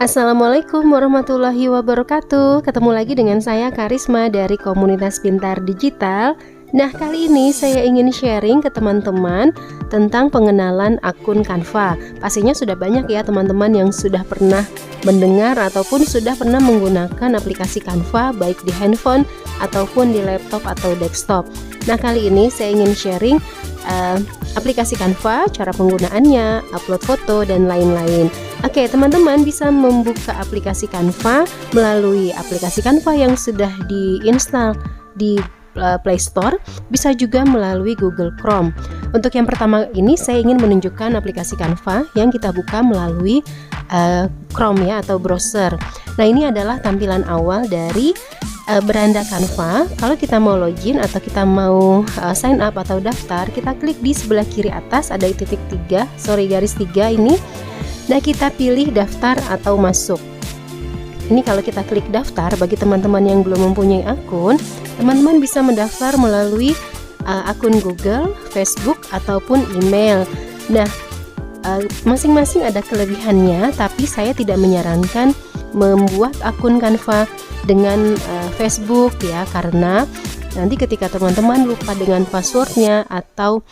Assalamualaikum warahmatullahi wabarakatuh. Ketemu lagi dengan saya Karisma dari Komunitas Pintar Digital. Nah, kali ini saya ingin sharing ke teman-teman tentang pengenalan akun Canva. Pastinya sudah banyak ya teman-teman yang sudah pernah mendengar ataupun sudah pernah menggunakan aplikasi Canva baik di handphone ataupun di laptop atau desktop. Nah, kali ini saya ingin sharing aplikasi Canva, cara penggunaannya, upload foto, dan lain-lain. Oke, teman-teman bisa membuka aplikasi Canva melalui aplikasi Canva yang sudah diinstal di Play Store, bisa juga melalui Google Chrome. Untuk yang pertama ini saya ingin menunjukkan aplikasi Canva yang kita buka melalui Chrome ya, atau browser. Nah, ini adalah tampilan awal dari beranda Canva. Kalau kita mau login atau kita mau sign up atau daftar, kita klik di sebelah kiri atas ada garis 3 ini. Nah, kita pilih daftar atau masuk. Ini kalau kita klik daftar, bagi teman-teman yang belum mempunyai akun, teman-teman bisa mendaftar melalui akun Google, Facebook, ataupun email. Nah, masing-masing ada kelebihannya, tapi saya tidak menyarankan membuat akun Canva dengan Facebook ya, karena nanti ketika teman-teman lupa dengan passwordnya atau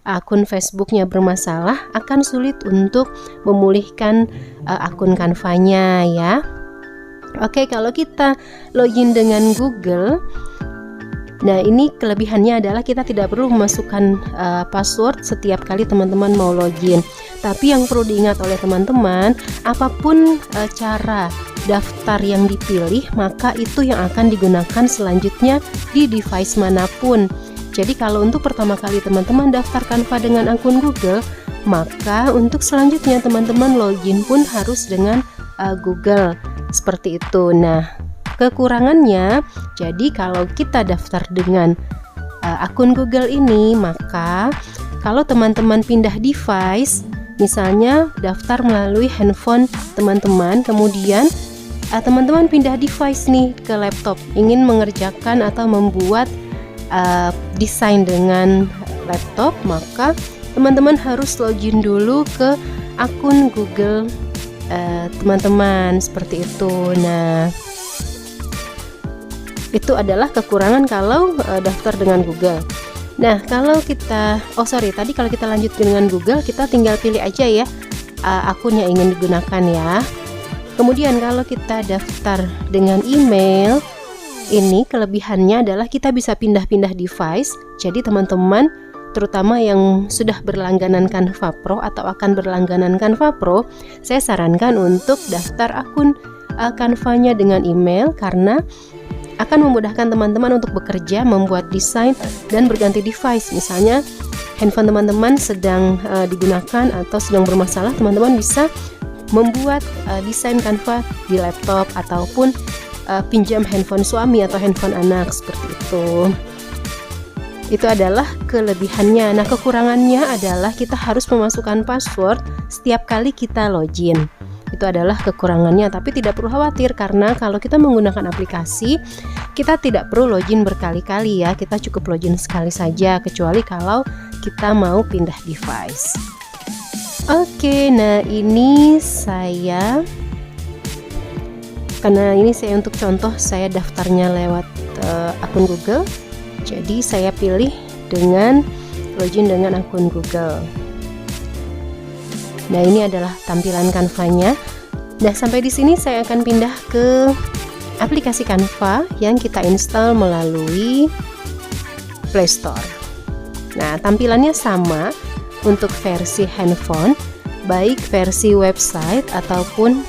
akun Facebooknya bermasalah, akan sulit untuk memulihkan akun Canva-nya ya. Oke, kalau kita login dengan Google, nah ini kelebihannya adalah kita tidak perlu memasukkan password setiap kali teman-teman mau login. Tapi yang perlu diingat oleh teman-teman, apapun cara daftar yang dipilih, maka itu yang akan digunakan selanjutnya di device manapun. Jadi kalau untuk pertama kali teman-teman daftar Canva dengan akun Google, maka untuk selanjutnya teman-teman login pun harus dengan Google, seperti itu. Nah, kekurangannya, jadi kalau kita daftar dengan akun Google ini, maka kalau teman-teman pindah device, misalnya daftar melalui handphone teman-teman, kemudian teman-teman pindah device nih ke laptop, ingin mengerjakan atau membuat desain dengan laptop, maka teman-teman harus login dulu ke akun Google teman-teman, seperti itu. Nah, itu adalah kekurangan kalau daftar dengan Google. Nah, kalau kita tadi kalau kita lanjut dengan Google, kita tinggal pilih aja ya akun yang ingin digunakan ya. Kemudian kalau kita daftar dengan email, ini kelebihannya adalah kita bisa pindah-pindah device. Jadi teman-teman terutama yang sudah berlangganan Canva Pro atau akan berlangganan Canva Pro, saya sarankan untuk daftar akun Canva-nya dengan email, karena akan memudahkan teman-teman untuk bekerja, membuat desain, dan berganti device. Misalnya handphone teman-teman sedang digunakan atau sedang bermasalah, teman-teman bisa membuat desain Canva di laptop ataupun pinjam handphone suami atau handphone anak, seperti itu. Itu adalah kelebihannya. Nah, kekurangannya adalah kita harus memasukkan password setiap kali kita login. Itu adalah kekurangannya, tapi tidak perlu khawatir karena kalau kita menggunakan aplikasi, kita tidak perlu login berkali-kali ya. Kita cukup login sekali saja, kecuali kalau kita mau pindah device. Oke, nah ini karena ini saya untuk contoh, saya daftarnya lewat akun Google. Jadi saya pilih dengan login dengan akun Google. Nah, ini adalah tampilan Canva-nya. Nah, sampai di sini saya akan pindah ke aplikasi Canva yang kita install melalui Play Store. Nah, tampilannya sama untuk versi handphone, baik versi website ataupun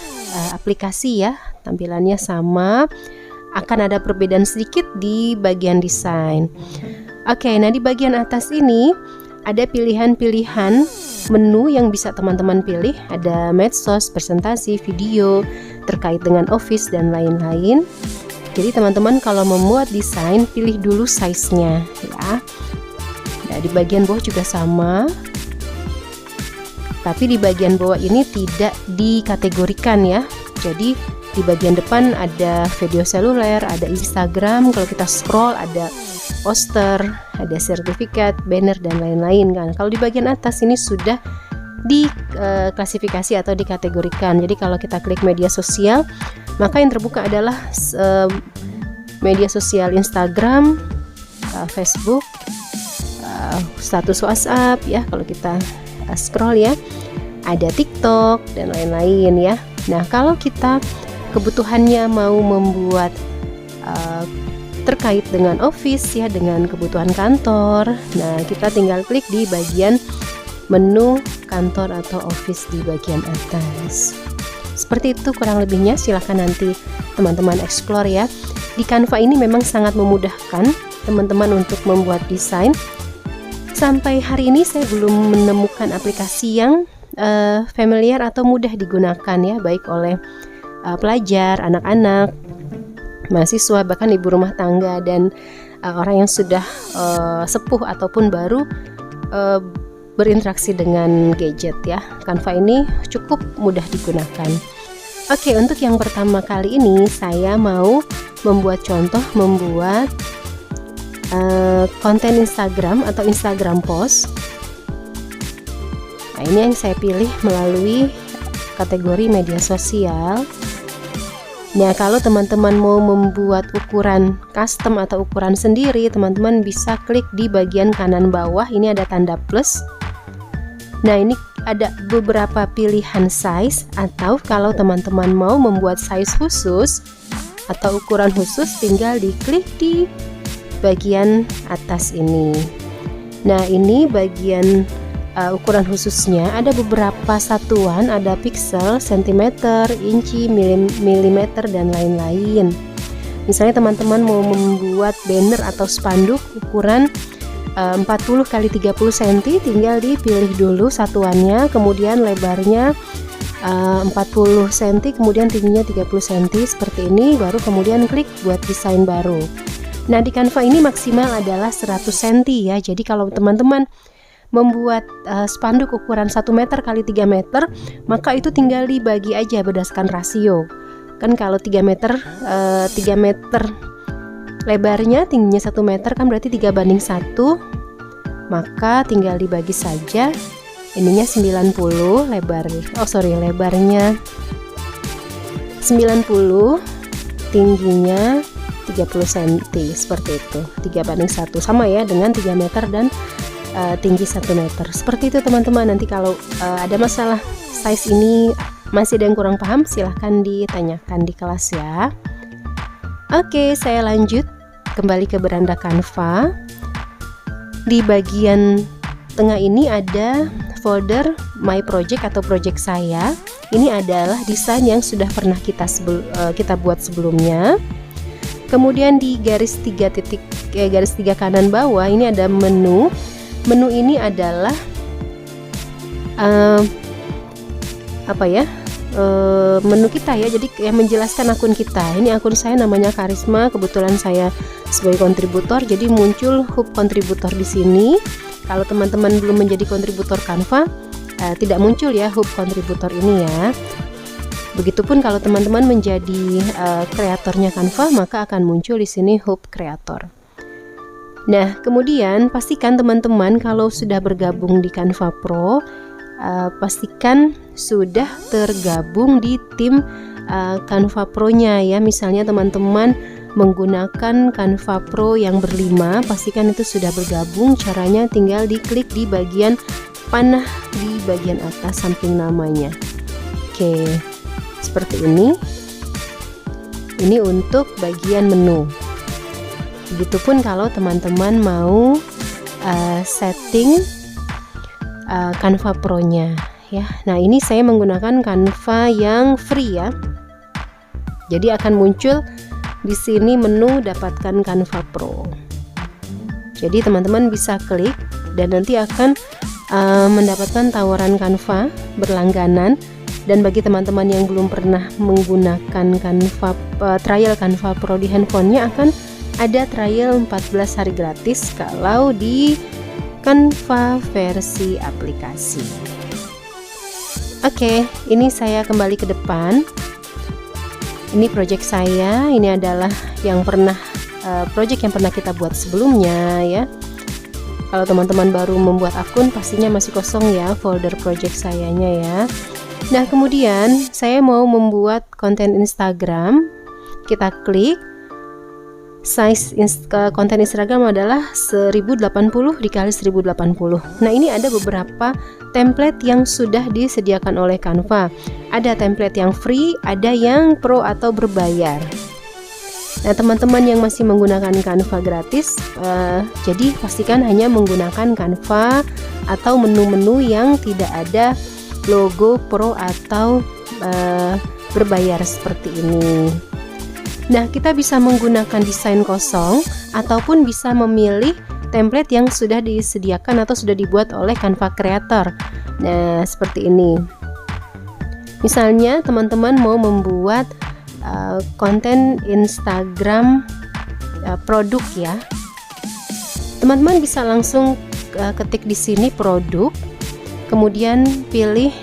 aplikasi ya. Tampilannya sama. Akan ada perbedaan sedikit di bagian desain. Oke, nah di bagian atas ini ada pilihan-pilihan menu yang bisa teman-teman pilih. Ada medsos, presentasi, video, terkait dengan Office, dan lain-lain. Jadi teman-teman kalau membuat desain, pilih dulu size-nya ya. Nah, di bagian bawah juga sama. Tapi di bagian bawah ini tidak dikategorikan ya. Jadi di bagian depan ada video seluler, ada Instagram, kalau kita scroll ada poster, ada sertifikat, banner, dan lain-lain kan. Kalau di bagian atas ini sudah diklasifikasi atau dikategorikan. Jadi kalau kita klik media sosial, maka yang terbuka adalah media sosial Instagram, Facebook, status WhatsApp ya, kalau kita scroll ya, ada TikTok dan lain-lain ya. Nah, kalau kita kebutuhannya mau membuat terkait dengan office ya, dengan kebutuhan kantor, nah kita tinggal klik di bagian menu kantor atau office di bagian atas. Seperti itu kurang lebihnya, silahkan nanti teman-teman explore ya. Di Canva ini memang sangat memudahkan teman-teman untuk membuat desain. Sampai hari ini saya belum menemukan aplikasi yang familiar atau mudah digunakan ya, baik oleh pelajar, anak-anak, mahasiswa, bahkan ibu rumah tangga dan orang yang sudah sepuh ataupun baru berinteraksi dengan gadget ya. Canva ini cukup mudah digunakan. Oke, untuk yang pertama kali ini saya mau membuat contoh membuat konten Instagram atau Instagram post. Nah, ini yang saya pilih melalui kategori media sosial. Nah, kalau teman-teman mau membuat ukuran custom atau ukuran sendiri, teman-teman bisa klik di bagian kanan bawah, ini ada tanda plus. Nah, ini ada beberapa pilihan size, atau kalau teman-teman mau membuat size khusus atau ukuran khusus, tinggal diklik di bagian atas ini. Nah, ini bagian ukuran khususnya ada beberapa satuan, ada pixel, sentimeter, inci, milimeter dan lain-lain. Misalnya teman-teman mau membuat banner atau spanduk ukuran 40 x 30 cm, tinggal dipilih dulu satuannya, kemudian lebarnya 40 cm, kemudian tingginya 30 cm seperti ini, baru kemudian klik buat desain baru. Nah, di Canva ini maksimal adalah 100 cm ya. Jadi kalau teman-teman membuat spanduk ukuran 1 meter kali 3 meter, maka itu tinggal dibagi aja berdasarkan rasio. Kan kalau 3 meter lebarnya, tingginya 1 meter, kan berarti 3:1, maka tinggal dibagi saja. Ininya 90, lebarnya 90, tingginya 30 cm, seperti itu, 3:1, sama ya dengan 3 meter dan tinggi 1 meter. Seperti itu teman-teman. Nanti kalau ada masalah size ini masih ada yang kurang paham, silahkan ditanyakan di kelas ya. Oke, saya lanjut kembali ke beranda Canva. Di bagian tengah ini ada folder My Project atau project saya. Ini adalah desain yang sudah pernah kita buat sebelumnya. Kemudian di garis 3 kanan bawah ini ada menu. Menu ini adalah menu kita ya, jadi yang menjelaskan akun kita. Ini akun saya namanya Karisma, kebetulan saya sebagai kontributor, jadi muncul hub kontributor di sini. Kalau teman-teman belum menjadi kontributor Canva, tidak muncul ya hub kontributor ini ya. Begitupun kalau teman-teman menjadi kreatornya Canva, maka akan muncul di sini hub kreator. Nah, kemudian pastikan teman-teman kalau sudah bergabung di Canva Pro, pastikan sudah tergabung di tim Canva Pro-nya ya. Misalnya teman-teman menggunakan Canva Pro yang berlima, pastikan itu sudah bergabung. Caranya tinggal diklik di bagian panah di bagian atas samping namanya. Oke, seperti ini. Ini untuk bagian menu. Begitupun kalau teman-teman mau setting Canva Pro-nya ya. Nah, ini saya menggunakan Canva yang free ya. Jadi akan muncul di sini menu dapatkan Canva Pro. Jadi teman-teman bisa klik dan nanti akan mendapatkan tawaran Canva berlangganan. Dan bagi teman-teman yang belum pernah menggunakan Canva trial Canva Pro di handphonenya, akan ada trial 14 hari gratis kalau di Canva versi aplikasi. Oke, ini saya kembali ke depan. Ini project saya, ini adalah yang pernah project yang pernah kita buat sebelumnya ya. Kalau teman-teman baru membuat akun pastinya masih kosong ya folder project sayanya ya. Nah, kemudian saya mau membuat konten Instagram. Kita klik. Size konten Instagram adalah 1080 dikali 1080. Nah, ini ada beberapa template yang sudah disediakan oleh Canva. Ada template yang free, ada yang pro atau berbayar. Nah, teman-teman yang masih menggunakan Canva gratis, jadi pastikan hanya menggunakan Canva atau menu-menu yang tidak ada logo pro atau berbayar seperti ini. Nah, kita bisa menggunakan desain kosong ataupun bisa memilih template yang sudah disediakan atau sudah dibuat oleh Canva Creator. Nah, seperti ini. Misalnya teman-teman mau membuat konten Instagram produk ya. Teman-teman bisa langsung ketik di sini produk, kemudian pilih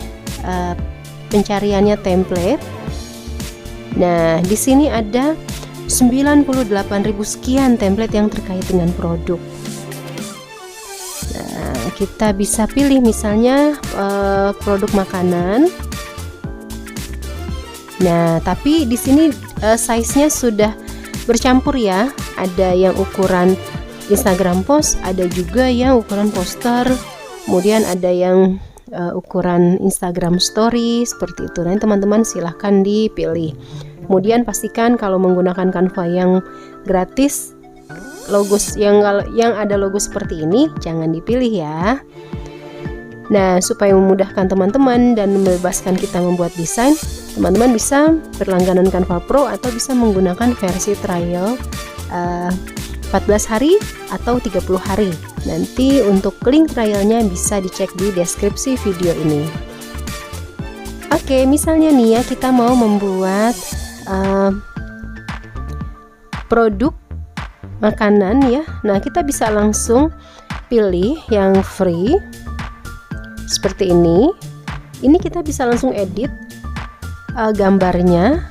pencariannya template. Nah, di sini ada 98.000 sekian template yang terkait dengan produk. Nah, kita bisa pilih misalnya produk makanan. Nah, tapi di sini size-nya sudah bercampur ya. Ada yang ukuran Instagram post, ada juga yang ukuran poster, kemudian ada yang ukuran Instagram story seperti itu. Nah, teman-teman silahkan dipilih. Kemudian pastikan kalau menggunakan Canva yang gratis, logo yang ada logo seperti ini jangan dipilih ya. Nah, supaya memudahkan teman-teman dan membebaskan kita membuat desain, teman-teman bisa berlangganan Canva Pro atau bisa menggunakan versi trial 14 hari atau 30 hari. Nanti untuk link trialnya bisa dicek di deskripsi video ini. Oke, misalnya nih ya, kita mau membuat produk makanan ya. Nah, kita bisa langsung pilih yang free seperti ini. Ini kita bisa langsung edit gambarnya.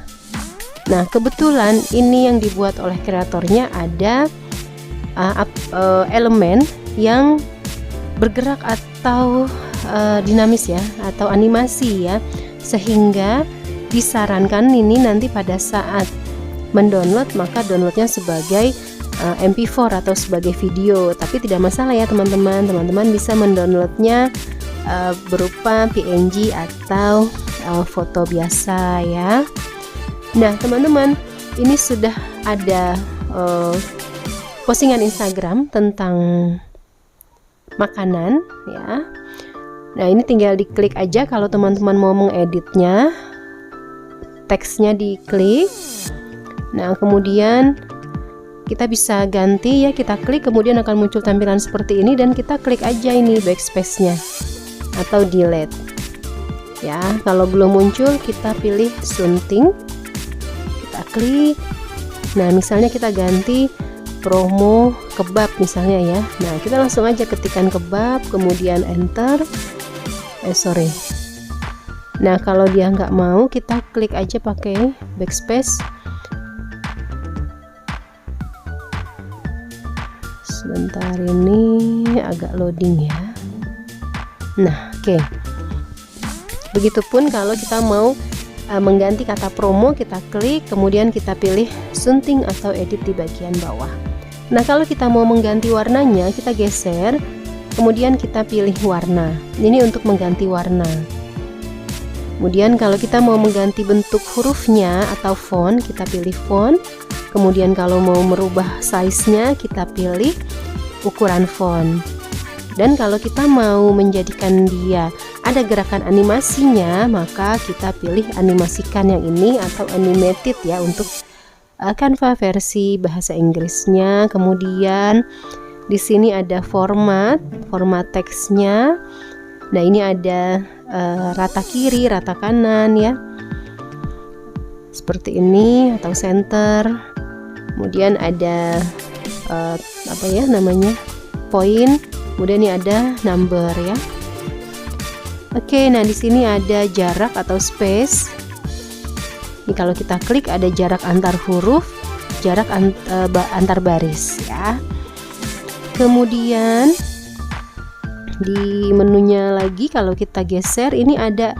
Nah, kebetulan ini yang dibuat oleh kreatornya ada elemen yang bergerak atau dinamis ya, atau animasi ya, sehingga disarankan ini nanti pada saat mendownload maka downloadnya sebagai MP4 atau sebagai video. Tapi tidak masalah ya teman-teman. Teman-teman bisa mendownloadnya berupa PNG atau foto biasa ya. Nah, teman-teman, ini sudah ada postingan Instagram tentang makanan ya. Nah, ini tinggal diklik aja kalau teman-teman mau mengeditnya. Teksnya diklik. Nah, kemudian kita bisa ganti ya, kita klik kemudian akan muncul tampilan seperti ini dan kita klik aja ini backspace-nya atau delete. Ya, kalau belum muncul kita pilih sunting. Kita klik. Nah, misalnya kita ganti promo kebab misalnya ya. Nah, kita langsung aja ketikkan kebab kemudian enter. Nah, kalau dia nggak mau, kita klik aja pakai backspace. Sebentar, ini agak loading ya. Nah, oke. Begitupun kalau kita mau mengganti kata promo, kita klik, kemudian kita pilih sunting atau edit di bagian bawah. Nah, kalau kita mau mengganti warnanya, kita geser, kemudian kita pilih warna. Ini untuk mengganti warna. Kemudian kalau kita mau mengganti bentuk hurufnya atau font, kita pilih font. Kemudian kalau mau merubah size-nya, kita pilih ukuran font. Dan kalau kita mau menjadikan dia ada gerakan animasinya, maka kita pilih animasikan yang ini atau animated ya untuk Canva versi bahasa Inggrisnya. Kemudian di sini ada format teksnya. Nah, ini ada rata kiri, rata kanan ya, seperti ini, atau center. Kemudian ada apa ya namanya, point. Kemudian ini ada number ya. Oke, nah di sini ada jarak atau space. Ini kalau kita klik ada jarak antar huruf, jarak antar baris ya. Kemudian di menunya lagi kalau kita geser ini ada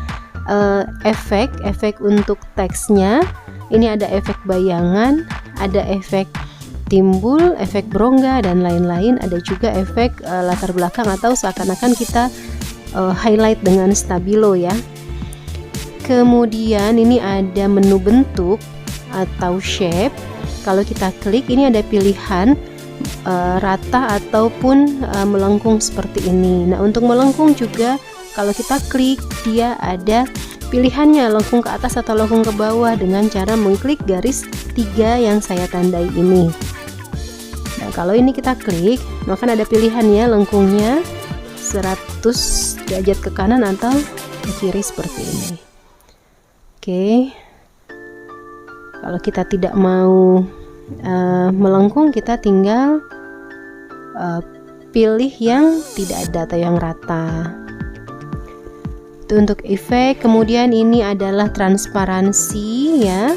efek untuk teksnya. Ini ada efek bayangan, ada efek timbul, efek berongga dan lain-lain. Ada juga efek latar belakang atau seakan-akan kita highlight dengan stabilo ya. Kemudian ini ada menu bentuk atau shape. Kalau kita klik ini ada pilihan rata ataupun melengkung seperti ini. Nah, untuk melengkung juga kalau kita klik dia ada pilihannya lengkung ke atas atau lengkung ke bawah dengan cara mengklik garis 3 yang saya tandai ini. Nah, kalau ini kita klik, maka ada pilihannya lengkungnya 100 derajat ke kanan atau ke kiri seperti ini. Oke. Kalau kita tidak mau melengkung, kita tinggal pilih yang tidak ada atau yang rata. Itu untuk efek. Kemudian ini adalah transparansi ya.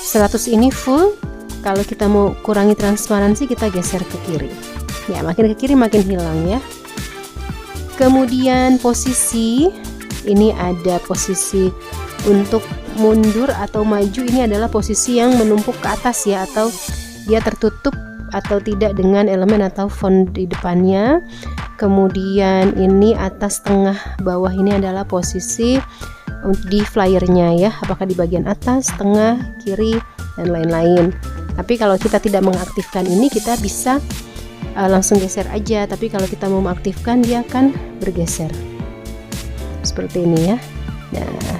100 ini full. Kalau kita mau kurangi transparansi, kita geser ke kiri. Ya, makin ke kiri makin hilang ya. Kemudian posisi, ini ada posisi untuk mundur atau maju. Ini adalah posisi yang menumpuk ke atas ya, atau dia tertutup atau tidak dengan elemen atau font di depannya. Kemudian ini atas, tengah, bawah ini adalah posisi di flyernya ya, apakah di bagian atas, tengah, kiri dan lain-lain. Tapi kalau kita tidak mengaktifkan ini, kita bisa langsung geser aja. Tapi kalau kita mau mengaktifkan, dia akan bergeser seperti ini ya. Nah,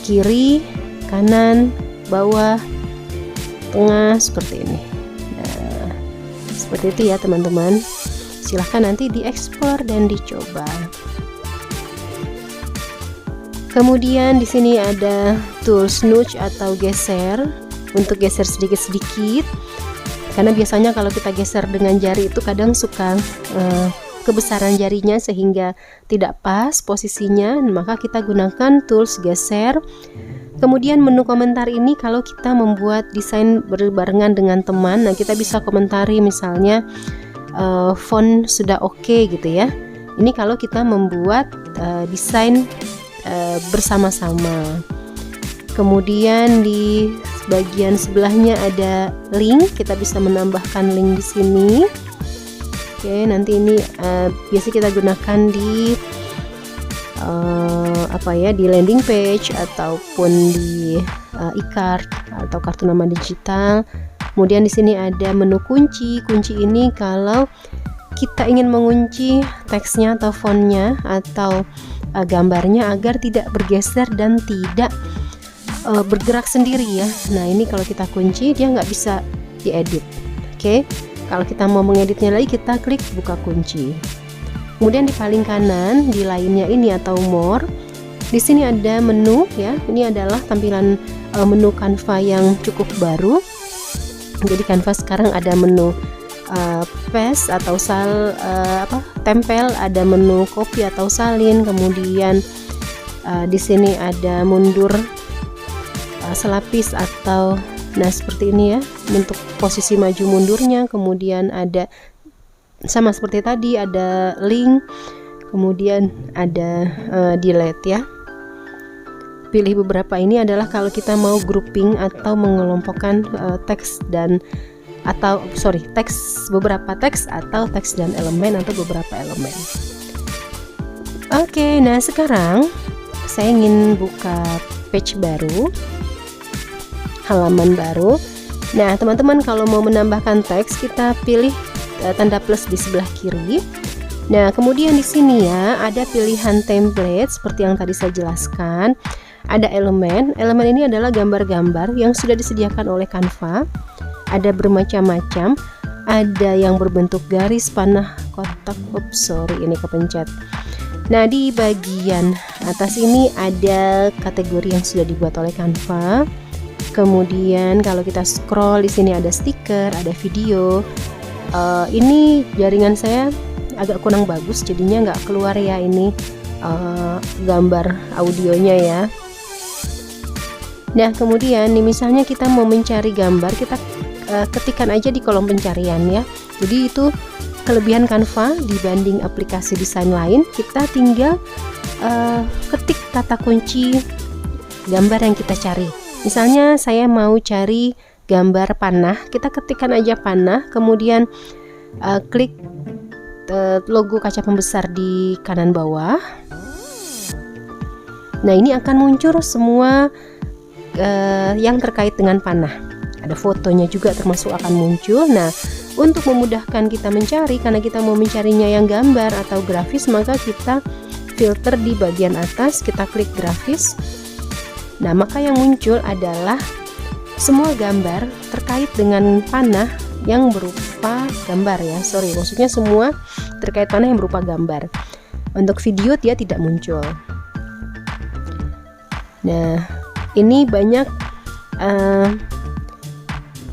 kiri, kanan, bawah, tengah seperti ini. Nah, seperti itu ya teman-teman. Silahkan nanti dieksplor dan dicoba. Kemudian di sini ada tools nudge atau geser, untuk geser sedikit-sedikit. Karena biasanya kalau kita geser dengan jari itu kadang suka kebesaran jarinya sehingga tidak pas posisinya, maka kita gunakan tools geser. Kemudian menu komentar ini kalau kita membuat desain berbarengan dengan teman, nah kita bisa komentari misalnya font sudah oke gitu ya. Ini kalau kita membuat desain bersama-sama. Kemudian di bagian sebelahnya ada link, kita bisa menambahkan link di sini. Oke, nanti ini biasa kita gunakan di di landing page ataupun di e-card atau kartu nama digital. Kemudian di sini ada menu kunci. Kunci ini kalau kita ingin mengunci teksnya atau fontnya atau gambarnya agar tidak bergeser dan tidak bergerak sendiri ya. Nah, ini kalau kita kunci dia nggak bisa diedit. Oke. Kalau kita mau mengeditnya lagi, kita klik buka kunci. Kemudian di paling kanan di lainnya ini atau more, di sini ada menu ya. Ini adalah tampilan menu Canva yang cukup baru. Jadi Canva sekarang ada menu paste atau tempel, ada menu copy atau salin, kemudian di sini ada mundur selapis atau seperti ini ya, bentuk posisi maju mundurnya. Kemudian ada sama seperti tadi, ada link, kemudian ada delete ya. Pilih beberapa ini adalah kalau kita mau grouping atau mengelompokkan beberapa teks atau teks dan elemen atau beberapa elemen. Oke, nah sekarang saya ingin buka page baru, halaman baru. Nah, teman-teman kalau mau menambahkan teks, kita pilih tanda plus di sebelah kiri. Nah, kemudian di sini ya ada pilihan template seperti yang tadi saya jelaskan. Ada elemen. Elemen ini adalah gambar-gambar yang sudah disediakan oleh Canva. Ada bermacam-macam. Ada yang berbentuk garis, panah, kotak. Ini kepencet. Nah, di bagian atas ini ada kategori yang sudah dibuat oleh Canva. Kemudian kalau kita scroll di sini ada stiker, ada video. Ini jaringan saya agak kurang bagus, jadinya nggak keluar ya ini gambar audionya ya. Nah, kemudian nih misalnya kita mau mencari gambar, kita ketikkan aja di kolom pencarian ya. Jadi itu kelebihan Canva dibanding aplikasi desain lain, kita tinggal ketik kata kunci gambar yang kita cari. Misalnya saya mau cari gambar panah, kita ketikkan aja panah, kemudian klik logo kaca pembesar di kanan bawah. Nah, ini akan muncul semua yang terkait dengan panah. Ada fotonya juga termasuk akan muncul. Nah, untuk memudahkan kita mencari, karena kita mau mencarinya yang gambar atau grafis, maka kita filter di bagian atas, kita klik grafis. Nah, maka yang muncul adalah semua gambar terkait dengan panah yang berupa gambar ya. Maksudnya semua terkait panah yang berupa gambar. Untuk video dia tidak muncul. Nah, ini banyak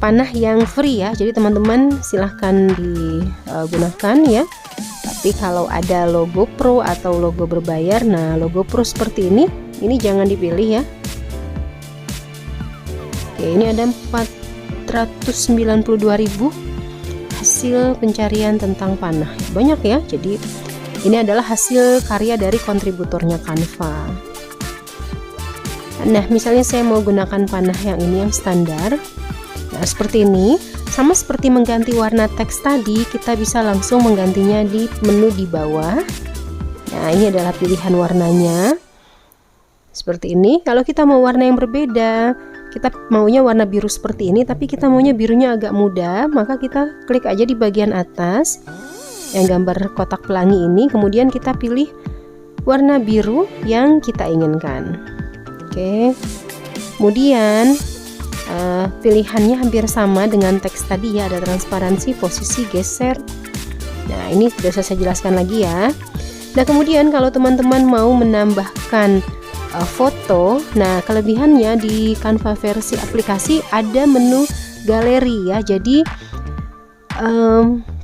panah yang free ya. Jadi teman-teman silahkan digunakan ya. Tapi kalau ada logo pro atau logo berbayar, nah logo pro seperti ini jangan dipilih ya. Oke, ini ada 492.000 hasil pencarian tentang panah. Banyak ya. Jadi ini adalah hasil karya dari kontributornya Canva. Nah, misalnya saya mau gunakan panah yang ini yang standar. Nah, seperti ini. Sama seperti mengganti warna teks tadi, kita bisa langsung menggantinya di menu di bawah. Nah, ini adalah pilihan warnanya. Seperti ini. Kalau kita mau warna yang berbeda, kita maunya warna biru seperti ini, tapi kita maunya birunya agak muda, maka kita klik aja di bagian atas yang gambar kotak pelangi ini, kemudian kita pilih warna biru yang kita inginkan. Oke, kemudian pilihannya hampir sama dengan teks tadi ya, ada transparansi, posisi, geser. Nah, ini sudah saya jelaskan lagi ya. Nah, kemudian kalau teman-teman mau menambahkan foto, nah kelebihannya di Canva versi aplikasi ada menu galeri ya. Jadi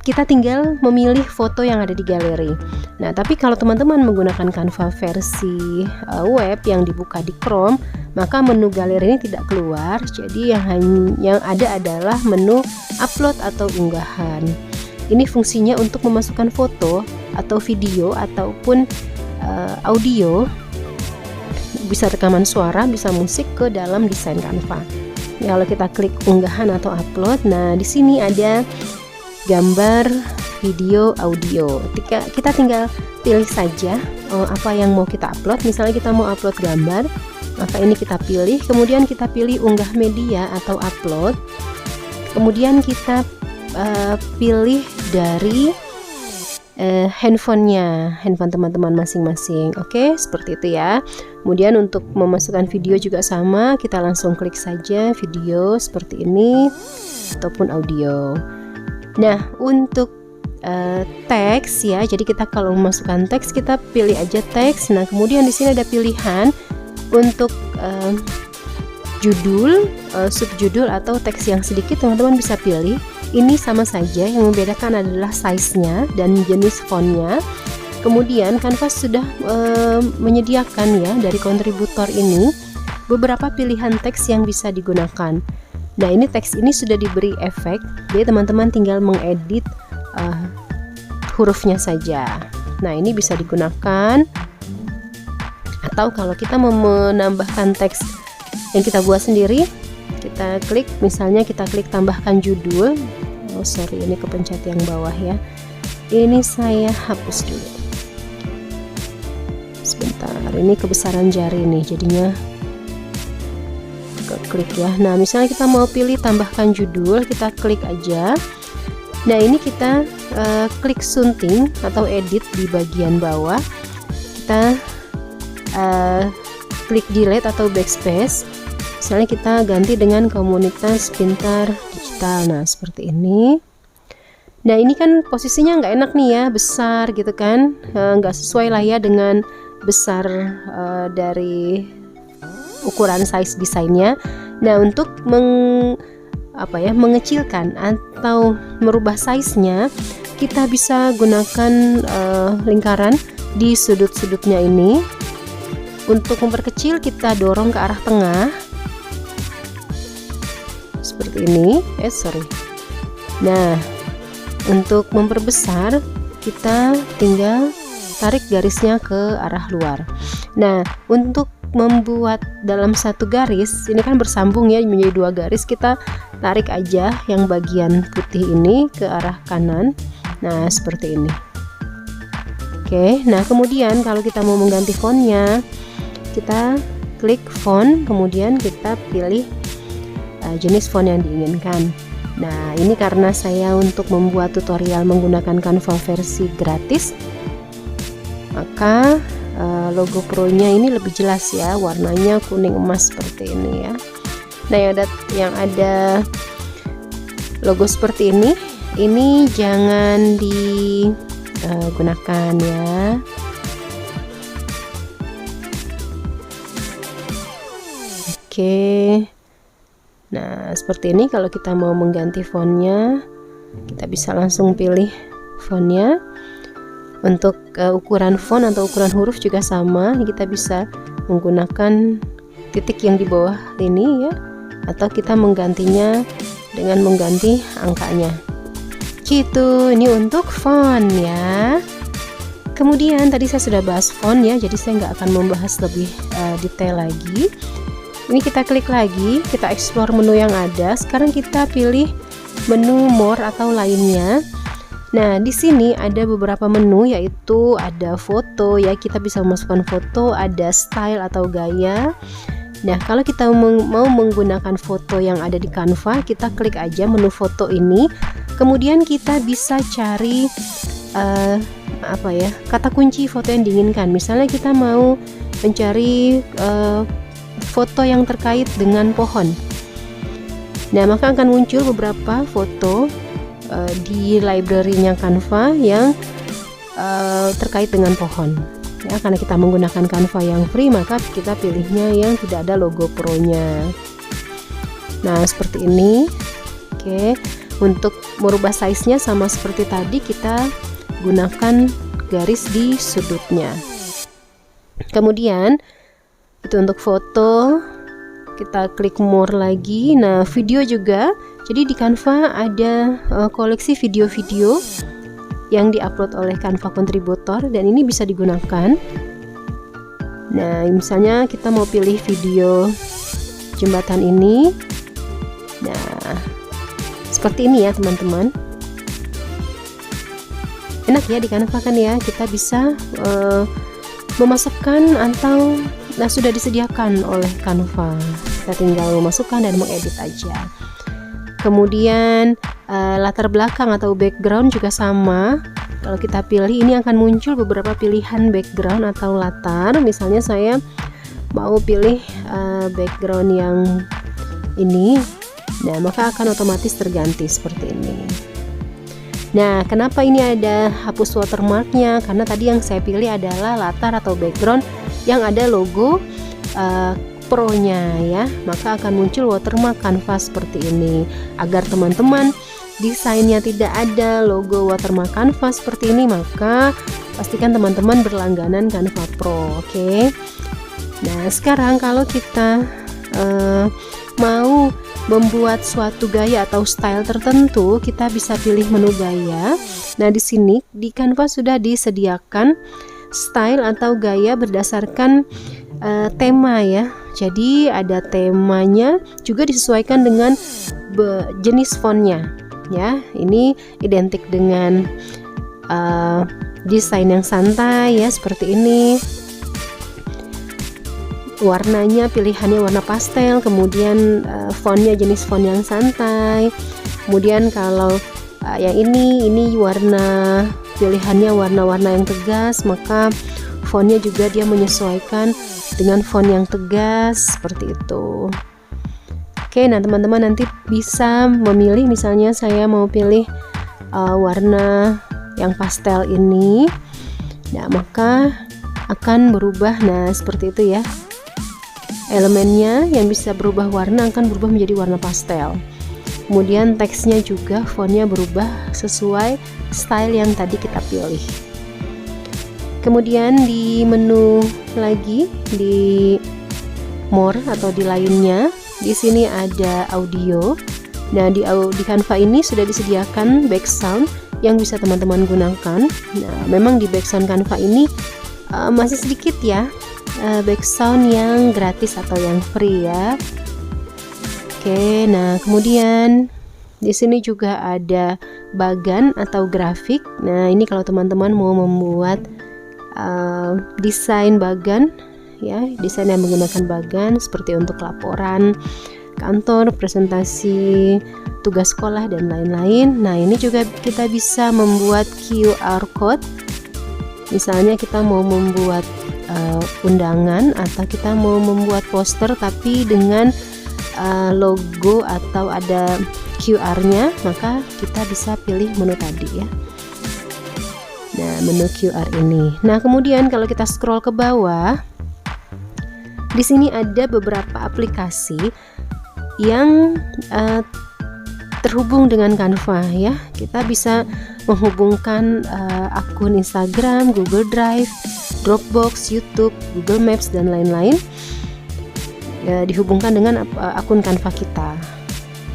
kita tinggal memilih foto yang ada di galeri. Nah, tapi kalau teman-teman menggunakan Canva versi web yang dibuka di Chrome, maka menu galeri ini tidak keluar. Jadi yang ada adalah menu upload atau unggahan. Ini fungsinya untuk memasukkan foto atau video ataupun audio, bisa rekaman suara, bisa musik ke dalam desain Canva. Ya, kalau kita klik unggahan atau upload, nah di sini ada gambar, video, audio. Kita tinggal pilih saja apa yang mau kita upload. Misalnya kita mau upload gambar, maka ini kita pilih. Kemudian kita pilih unggah media atau upload. Kemudian kita pilih dari handphone teman-teman masing-masing. Oke, seperti itu ya. Kemudian untuk memasukkan video juga sama, kita langsung klik saja video seperti ini ataupun audio. Nah, untuk teks ya, jadi kita kalau memasukkan teks, kita pilih aja teks. Nah, kemudian di sini ada pilihan untuk judul, subjudul atau teks yang sedikit, teman-teman bisa pilih. Ini sama saja, yang membedakan adalah size-nya dan jenis font-nya. Kemudian Canva sudah menyediakan ya dari kontributor ini beberapa pilihan teks yang bisa digunakan. Nah, ini teks ini sudah diberi efek, jadi teman-teman tinggal mengedit hurufnya saja. Nah, ini bisa digunakan. Atau kalau kita mau menambahkan teks yang kita buat sendiri, kita klik, misalnya kita klik tambahkan judul. Oh sorry, ini kepencet yang bawah ya. Ini saya hapus dulu. Sebentar, ini kebesaran jari nih, jadinya klik ya. Nah, misalnya kita mau pilih tambahkan judul, kita klik aja. Nah, ini kita klik sunting atau edit di bagian bawah. Kita klik delete atau backspace. Misalnya kita ganti dengan komunitas pintar digital. Nah, seperti ini. Nah, ini kan posisinya nggak enak nih ya, besar gitu kan, nggak sesuai lah ya dengan besar dari ukuran size desainnya. Nah, untuk mengecilkan atau merubah size-nya, kita bisa gunakan lingkaran di sudut-sudutnya ini. Untuk memperkecil, kita dorong ke arah tengah seperti ini. Nah, Untuk memperbesar, kita tinggal tarik garisnya ke arah luar. Nah, untuk membuat dalam satu garis, ini kan bersambung ya menjadi 2 garis, kita tarik aja yang bagian putih ini ke arah kanan. Nah, seperti ini. Oke, nah kemudian kalau kita mau mengganti fontnya, kita klik font, kemudian kita pilih jenis font yang diinginkan. Nah, ini karena saya untuk membuat tutorial menggunakan Canva versi gratis, maka logo pro-nya ini lebih jelas ya, warnanya kuning emas seperti ini ya. Nah, yang ada logo seperti ini jangan digunakan ya. Oke. Nah, seperti ini. Kalau kita mau mengganti fontnya, kita bisa langsung pilih fontnya. Untuk ukuran font atau ukuran huruf juga sama, kita bisa menggunakan titik yang di bawah ini ya, atau kita menggantinya dengan mengganti angkanya gitu. Ini untuk font ya. Kemudian tadi saya sudah bahas font ya, jadi saya nggak akan membahas lebih detail lagi. Ini kita klik lagi, kita explore menu yang ada. Sekarang kita pilih menu more atau lainnya. Nah, di sini ada beberapa menu, yaitu ada foto ya, kita bisa memasukkan foto, ada style atau gaya. Nah, kalau kita mau menggunakan foto yang ada di Canva, kita klik aja menu foto ini. Kemudian kita bisa cari kata kunci foto yang diinginkan. Misalnya kita mau mencari foto yang terkait dengan pohon. Nah, maka akan muncul beberapa foto di library-nya Canva yang terkait dengan pohon ya. Karena kita menggunakan Canva yang free, maka kita pilihnya yang tidak ada logo pro-nya. Nah, seperti ini. Oke, untuk merubah size-nya sama seperti tadi, kita gunakan garis di sudutnya. Kemudian itu untuk foto, kita klik more lagi. Nah, video juga. Jadi di Canva ada koleksi video-video yang diupload oleh Canva kontributor, dan ini bisa digunakan. Nah, misalnya kita mau pilih video jembatan ini. Nah, seperti ini ya teman-teman. Enak ya di Canva kan ya, kita bisa memasukkan atau sudah disediakan oleh Canva. Kita tinggal memasukkan dan mengedit aja. Kemudian latar belakang atau background juga sama. Kalau kita pilih, ini akan muncul beberapa pilihan background atau latar. Misalnya saya mau pilih background yang ini. Nah, maka akan otomatis terganti seperti ini. Nah, kenapa ini ada hapus watermarknya? Karena tadi yang saya pilih adalah latar atau background yang ada logo pro-nya ya, maka akan muncul watermark Canva seperti ini. Agar teman-teman desainnya tidak ada logo watermark Canva seperti ini, maka pastikan teman-teman berlangganan Canva Pro. Oke. Nah, sekarang kalau kita mau membuat suatu gaya atau style tertentu, kita bisa pilih menu gaya. Nah, di sini di Canva sudah disediakan style atau gaya berdasarkan tema ya. Jadi ada temanya, juga disesuaikan dengan jenis fontnya ya. Ini identik dengan desain yang santai ya, seperti ini. Warnanya, pilihannya warna pastel, kemudian fontnya jenis font yang santai. Kemudian kalau yang ini warna, pilihannya warna-warna yang tegas, maka fontnya juga dia menyesuaikan dengan font yang tegas seperti itu. Oke, nah teman-teman nanti bisa memilih, misalnya saya mau pilih warna yang pastel ini. Nah, maka akan berubah. Nah, seperti itu ya. Elemennya yang bisa berubah warna akan berubah menjadi warna pastel. Kemudian teksnya juga, fontnya berubah sesuai style yang tadi kita pilih. Kemudian di menu lagi, di more atau di lainnya, di sini ada audio. Nah, di Canva ini sudah disediakan background yang bisa teman-teman gunakan. Nah, memang di background Canva ini masih sedikit ya background yang gratis atau yang free ya. Oke, nah kemudian di sini juga ada bagan atau grafik. Nah, ini kalau teman-teman mau membuat desain bagan ya, desain yang menggunakan bagan seperti untuk laporan kantor, presentasi tugas sekolah dan lain-lain. Nah, ini juga kita bisa membuat QR code. Misalnya kita mau membuat undangan atau kita mau membuat poster tapi dengan logo atau ada QR-nya, maka kita bisa pilih menu tadi ya. Nah, menu QR ini. Nah, kemudian kalau kita scroll ke bawah, di sini ada beberapa aplikasi yang terhubung dengan Canva ya. Kita bisa menghubungkan akun Instagram, Google Drive, Dropbox, YouTube, Google Maps dan lain-lain ya, dihubungkan dengan akun Canva kita.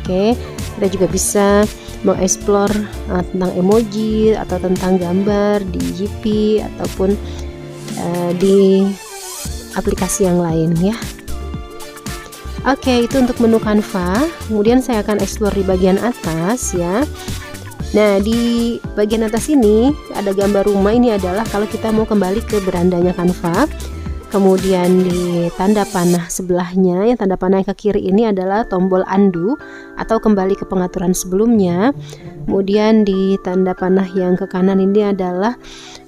Oke, kita juga bisa mengeksplor tentang emoji atau tentang gambar di GP ataupun di aplikasi yang lain ya. Oke, itu untuk menu Canva. Kemudian saya akan explore di bagian atas ya. Nah, di bagian atas ini ada gambar rumah. Ini adalah kalau kita mau kembali ke berandanya Canva. Kemudian di tanda panah sebelahnya, yang tanda panah yang ke kiri ini adalah tombol undo atau kembali ke pengaturan sebelumnya. Kemudian di tanda panah yang ke kanan ini adalah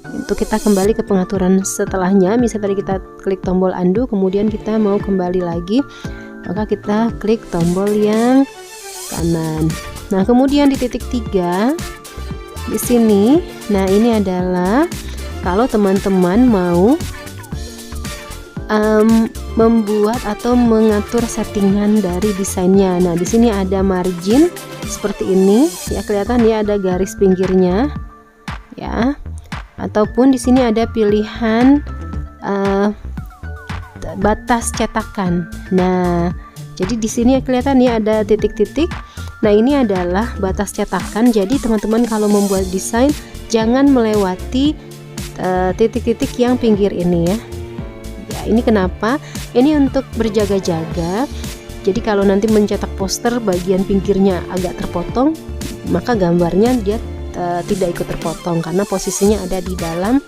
untuk kita kembali ke pengaturan setelahnya. Misalnya tadi kita klik tombol undo, kemudian kita mau kembali lagi, maka kita klik tombol yang kanan. Nah, kemudian di titik 3 di sini, nah ini adalah kalau teman-teman mau membuat atau mengatur settingan dari desainnya. Nah, di sini ada margin seperti ini ya, kelihatan ya ada garis pinggirnya ya. Ataupun di sini ada pilihan batas cetakan. Nah, jadi di sini kelihatan ya ada titik-titik. Nah, ini adalah batas cetakan. Jadi teman-teman kalau membuat desain jangan melewati titik-titik yang pinggir ini ya. Ya, ini kenapa? Ini untuk berjaga-jaga. Jadi kalau nanti mencetak poster bagian pinggirnya agak terpotong, maka gambarnya dia tidak ikut terpotong karena posisinya ada di dalam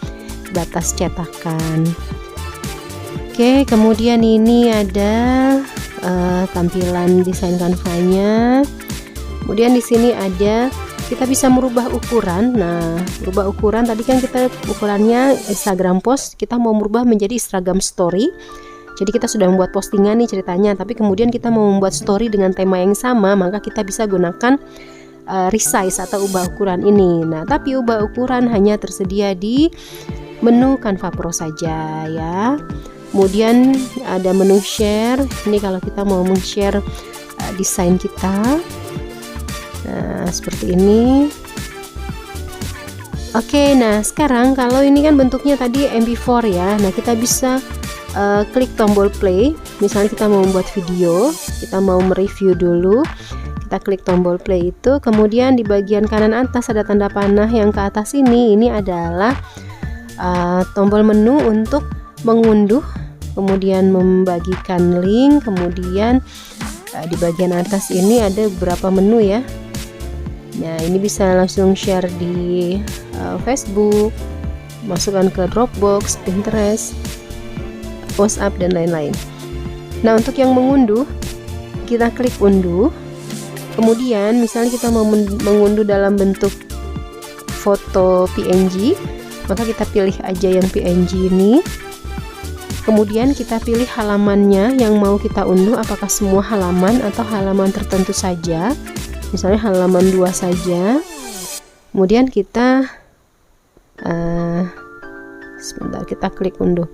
batas cetakan. Oke, kemudian ini ada tampilan desain Canva-nya. Kemudian di sini ada kita bisa merubah ukuran. Nah, merubah ukuran tadi kan kita ukurannya Instagram post, kita mau merubah menjadi Instagram story. Jadi kita sudah membuat postingan nih ceritanya, tapi kemudian kita mau membuat story dengan tema yang sama, maka kita bisa gunakan resize atau ubah ukuran ini. Nah, tapi ubah ukuran hanya tersedia di menu Canva Pro saja ya. Kemudian ada menu share. Ini kalau kita mau men-share desain kita. Nah, seperti ini. Oke, nah sekarang kalau ini kan bentuknya tadi MP4 ya. Nah, kita bisa klik tombol play. Misalnya kita mau membuat video, kita mau mereview dulu. Kita klik tombol play itu, kemudian di bagian kanan atas ada tanda panah yang ke atas ini. Ini adalah tombol menu untuk mengunduh, kemudian membagikan link, kemudian di bagian atas ini ada beberapa menu ya. Nah, ini bisa langsung share di Facebook, masukkan ke Dropbox, Pinterest, WhatsApp dan lain-lain. Nah, untuk yang mengunduh, kita klik unduh. Kemudian misalnya kita mau mengunduh dalam bentuk foto PNG, maka kita pilih aja yang PNG ini. Kemudian kita pilih halamannya yang mau kita unduh, apakah semua halaman atau halaman tertentu saja. Misalnya halaman 2 saja. Kemudian kita sebentar, kita klik unduh.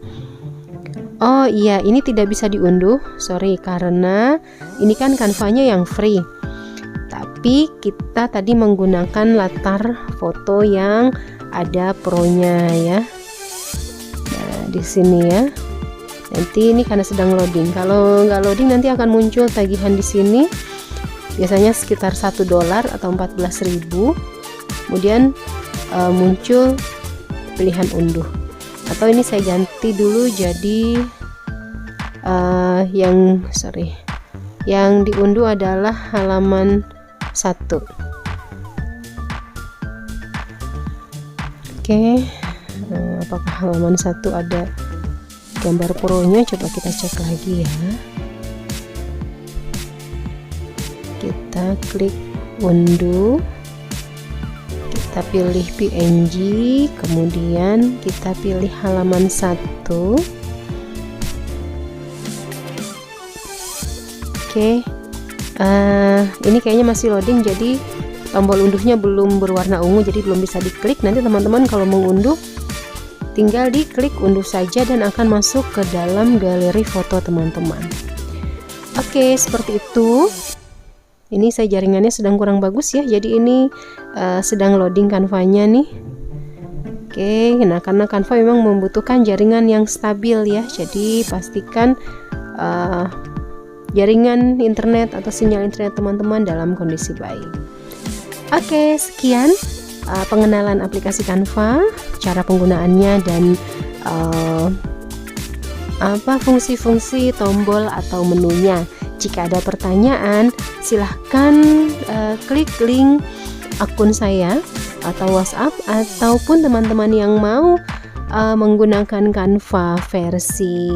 Oh iya, ini tidak bisa diunduh, sorry, karena ini kan Canva-nya yang free. Tapi kita tadi menggunakan latar foto yang ada pro-nya ya. Nah, di sini ya. Nanti ini karena sedang loading. Kalau nggak loading nanti akan muncul tagihan di sini. Biasanya sekitar $1 atau 14.000. kemudian muncul pilihan unduh. Atau ini saya ganti dulu jadi yang diunduh adalah halaman 1. Oke, apakah halaman 1 ada gambar pronya? Coba kita cek lagi ya. Kita klik unduh, kita pilih PNG, kemudian kita pilih halaman 1. Oke, ini kayaknya masih loading, jadi tombol unduhnya belum berwarna ungu, jadi belum bisa diklik. Nanti teman-teman kalau mengunduh tinggal diklik unduh saja dan akan masuk ke dalam galeri foto teman-teman. Oke, seperti itu. Ini saya jaringannya sedang kurang bagus ya, jadi ini sedang loading Canva-nya nih. Oke, nah karena Canva memang membutuhkan jaringan yang stabil ya, jadi pastikan jaringan internet atau sinyal internet teman-teman dalam kondisi baik. Oke, sekian pengenalan aplikasi Canva, cara penggunaannya, dan fungsi-fungsi tombol atau menunya. Jika ada pertanyaan, silahkan klik link akun saya atau WhatsApp, ataupun teman-teman yang mau menggunakan Canva versi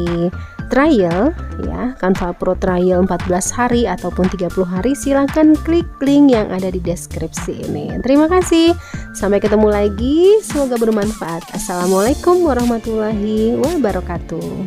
trial ya, Canva Pro trial 14 hari ataupun 30 hari, silahkan klik link yang ada di deskripsi ini. Terima kasih, sampai ketemu lagi, semoga bermanfaat. Assalamualaikum warahmatullahi wabarakatuh.